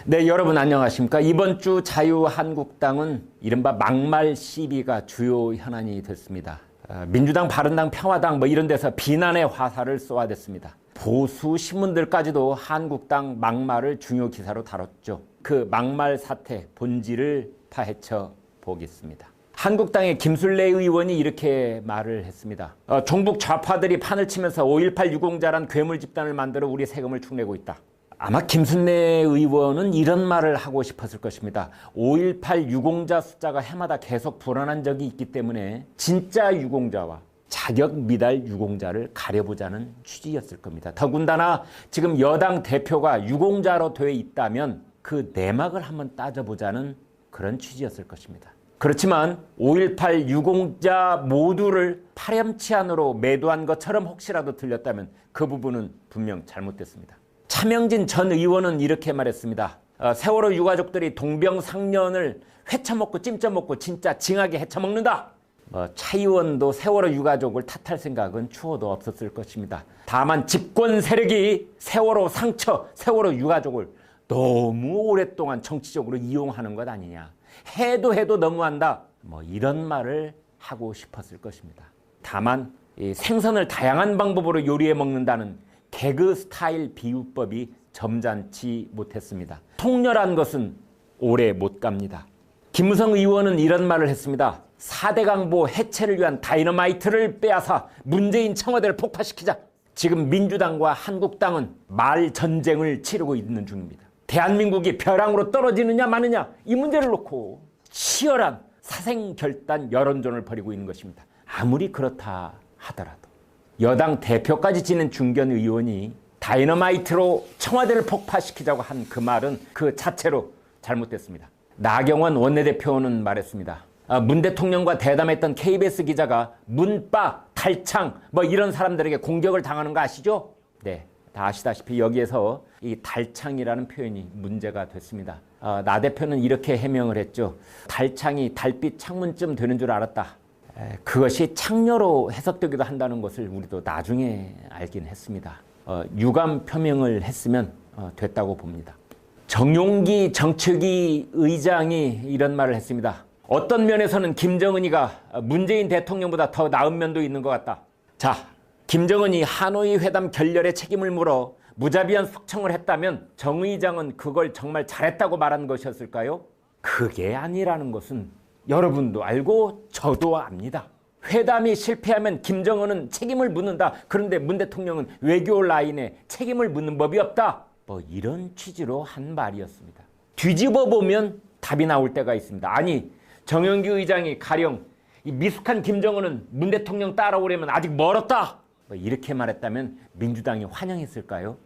네, 여러분 안녕하십니까? 이번 주 자유한국당은 이른바 막말 시비가 주요 현안이 됐습니다. 민주당, 바른당, 평화당 이런 데서 비난의 화살을 쏘아댔습니다. 보수 신문들까지도 한국당 막말을 중요 기사로 다뤘죠. 그 막말 사태 본질을 파헤쳐 보겠습니다. 한국당의 김술래 의원이 이렇게 말을 했습니다. 종북 좌파들이 판을 치면서 5.18 유공자란 괴물 집단을 만들어 우리 세금을 축내고 있다. 아마 김순례 의원은 이런 말을 하고 싶었을 것입니다. 5.18 유공자 숫자가 해마다 계속 불어난 적이 있기 때문에 진짜 유공자와 자격 미달 유공자를 가려보자는 취지였을 겁니다. 더군다나 지금 여당 대표가 유공자로 되어 있다면 그 내막을 한번 따져보자는 그런 취지였을 것입니다. 그렇지만 5.18 유공자 모두를 파렴치한으로 매도한 것처럼 혹시라도 들렸다면 그 부분은 분명 잘못됐습니다. 차명진 전 의원은 이렇게 말했습니다. 세월호 유가족들이 동병상련을 회쳐먹고 찜쪄먹고 진짜 징하게 헤쳐먹는다. 차 의원도 세월호 유가족을 탓할 생각은 추호도 없었을 것입니다. 다만 집권 세력이 세월호 상처, 세월호 유가족을 너무 오랫동안 정치적으로 이용하는 것 아니냐. 해도 너무한다. 이런 말을 하고 싶었을 것입니다. 다만 이 생선을 다양한 방법으로 요리해 먹는다는 개그 스타일 비유법이 점잖지 못했습니다. 통렬한 것은 오래 못 갑니다. 김무성 의원은 이런 말을 했습니다. 4대 강보 해체를 위한 다이너마이트를 빼앗아 문재인 청와대를 폭파시키자. 지금 민주당과 한국당은 말 전쟁을 치르고 있는 중입니다. 대한민국이 벼랑으로 떨어지느냐 마느냐 이 문제를 놓고 치열한 사생결단 여론전을 벌이고 있는 것입니다. 아무리 그렇다 하더라도 여당 대표까지 지낸 중견 의원이 다이너마이트로 청와대를 폭파시키자고 한 그 말은 그 자체로 잘못됐습니다. 나경원 원내대표는 말했습니다. 문 대통령과 대담했던 KBS 기자가 문빠, 달창 이런 사람들에게 공격을 당하는 거 아시죠? 네, 다 아시다시피 여기에서 이 달창이라는 표현이 문제가 됐습니다. 나 대표는 이렇게 해명을 했죠. 달창이 달빛 창문쯤 되는 줄 알았다. 그것이 창녀로 해석되기도 한다는 것을 우리도 나중에 알긴 했습니다. 유감 표명을 했으면 됐다고 봅니다. 정용기 정책위 의장이 이런 말을 했습니다. 어떤 면에서는 김정은이가 문재인 대통령보다 더 나은 면도 있는 것 같다. 자, 김정은이 하노이 회담 결렬에 책임을 물어 무자비한 숙청을 했다면 정 의장은 그걸 정말 잘했다고 말한 것이었을까요? 그게 아니라는 것은 여러분도 알고 저도 압니다. 회담이 실패하면 김정은은 책임을 묻는다. 그런데 문 대통령은 외교 라인에 책임을 묻는 법이 없다. 이런 취지로 한 말이었습니다. 뒤집어 보면 답이 나올 때가 있습니다. 아니, 정영기 의장이 가령 이 미숙한 김정은은 문 대통령 따라오려면 아직 멀었다. 이렇게 말했다면 민주당이 환영했을까요?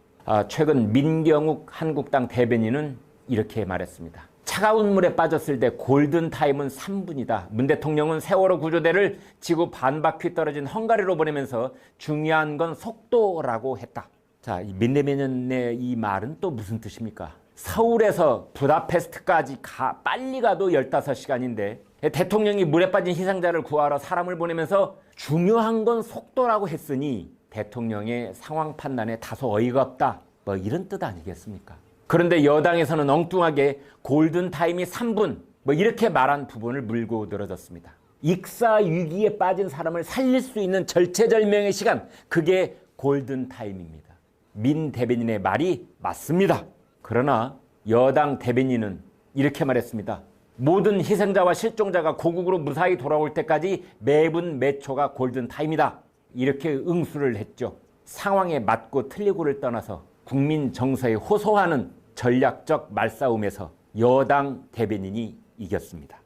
최근 민경욱 한국당 대변인은 이렇게 말했습니다. 차가운 물에 빠졌을 때 골든타임은 3분이다. 문 대통령은 세월호 구조대를 지구 반바퀴 떨어진 헝가리로 보내면서 중요한 건 속도라고 했다. 자, 이 민대변인의 이 말은 또 무슨 뜻입니까? 서울에서 부다페스트까지 빨리 가도 15시간인데 대통령이 물에 빠진 희생자를 구하러 사람을 보내면서 중요한 건 속도라고 했으니 대통령의 상황 판단에 다소 어이가 없다. 이런 뜻 아니겠습니까? 그런데 여당에서는 엉뚱하게 골든타임이 3분 이렇게 말한 부분을 물고 늘어졌습니다. 익사 위기에 빠진 사람을 살릴 수 있는 절체절명의 시간, 그게 골든타임입니다. 민 대변인의 말이 맞습니다. 그러나 여당 대변인은 이렇게 말했습니다. 모든 희생자와 실종자가 고국으로 무사히 돌아올 때까지 매분 매초가 골든타임이다. 이렇게 응수를 했죠. 상황에 맞고 틀리고를 떠나서 국민 정서에 호소하는 전략적 말싸움에서 여당 대변인이 이겼습니다.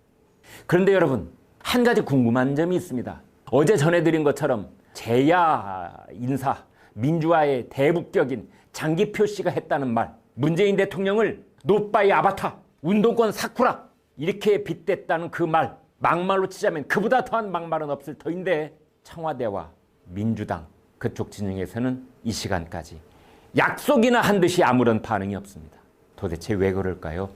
그런데 여러분, 한 가지 궁금한 점이 있습니다. 어제 전해드린 것처럼 제야 인사, 민주화의 대북격인 장기표 씨가 했다는 말, 문재인 대통령을 노빠이 아바타, 운동권 사쿠라 이렇게 빗댔다는 그 말, 막말로 치자면 그보다 더한 막말은 없을 터인데 청와대와 민주당 그쪽 진영에서는 이 시간까지 약속이나 한 듯이 아무런 반응이 없습니다. 도대체 왜 그럴까요?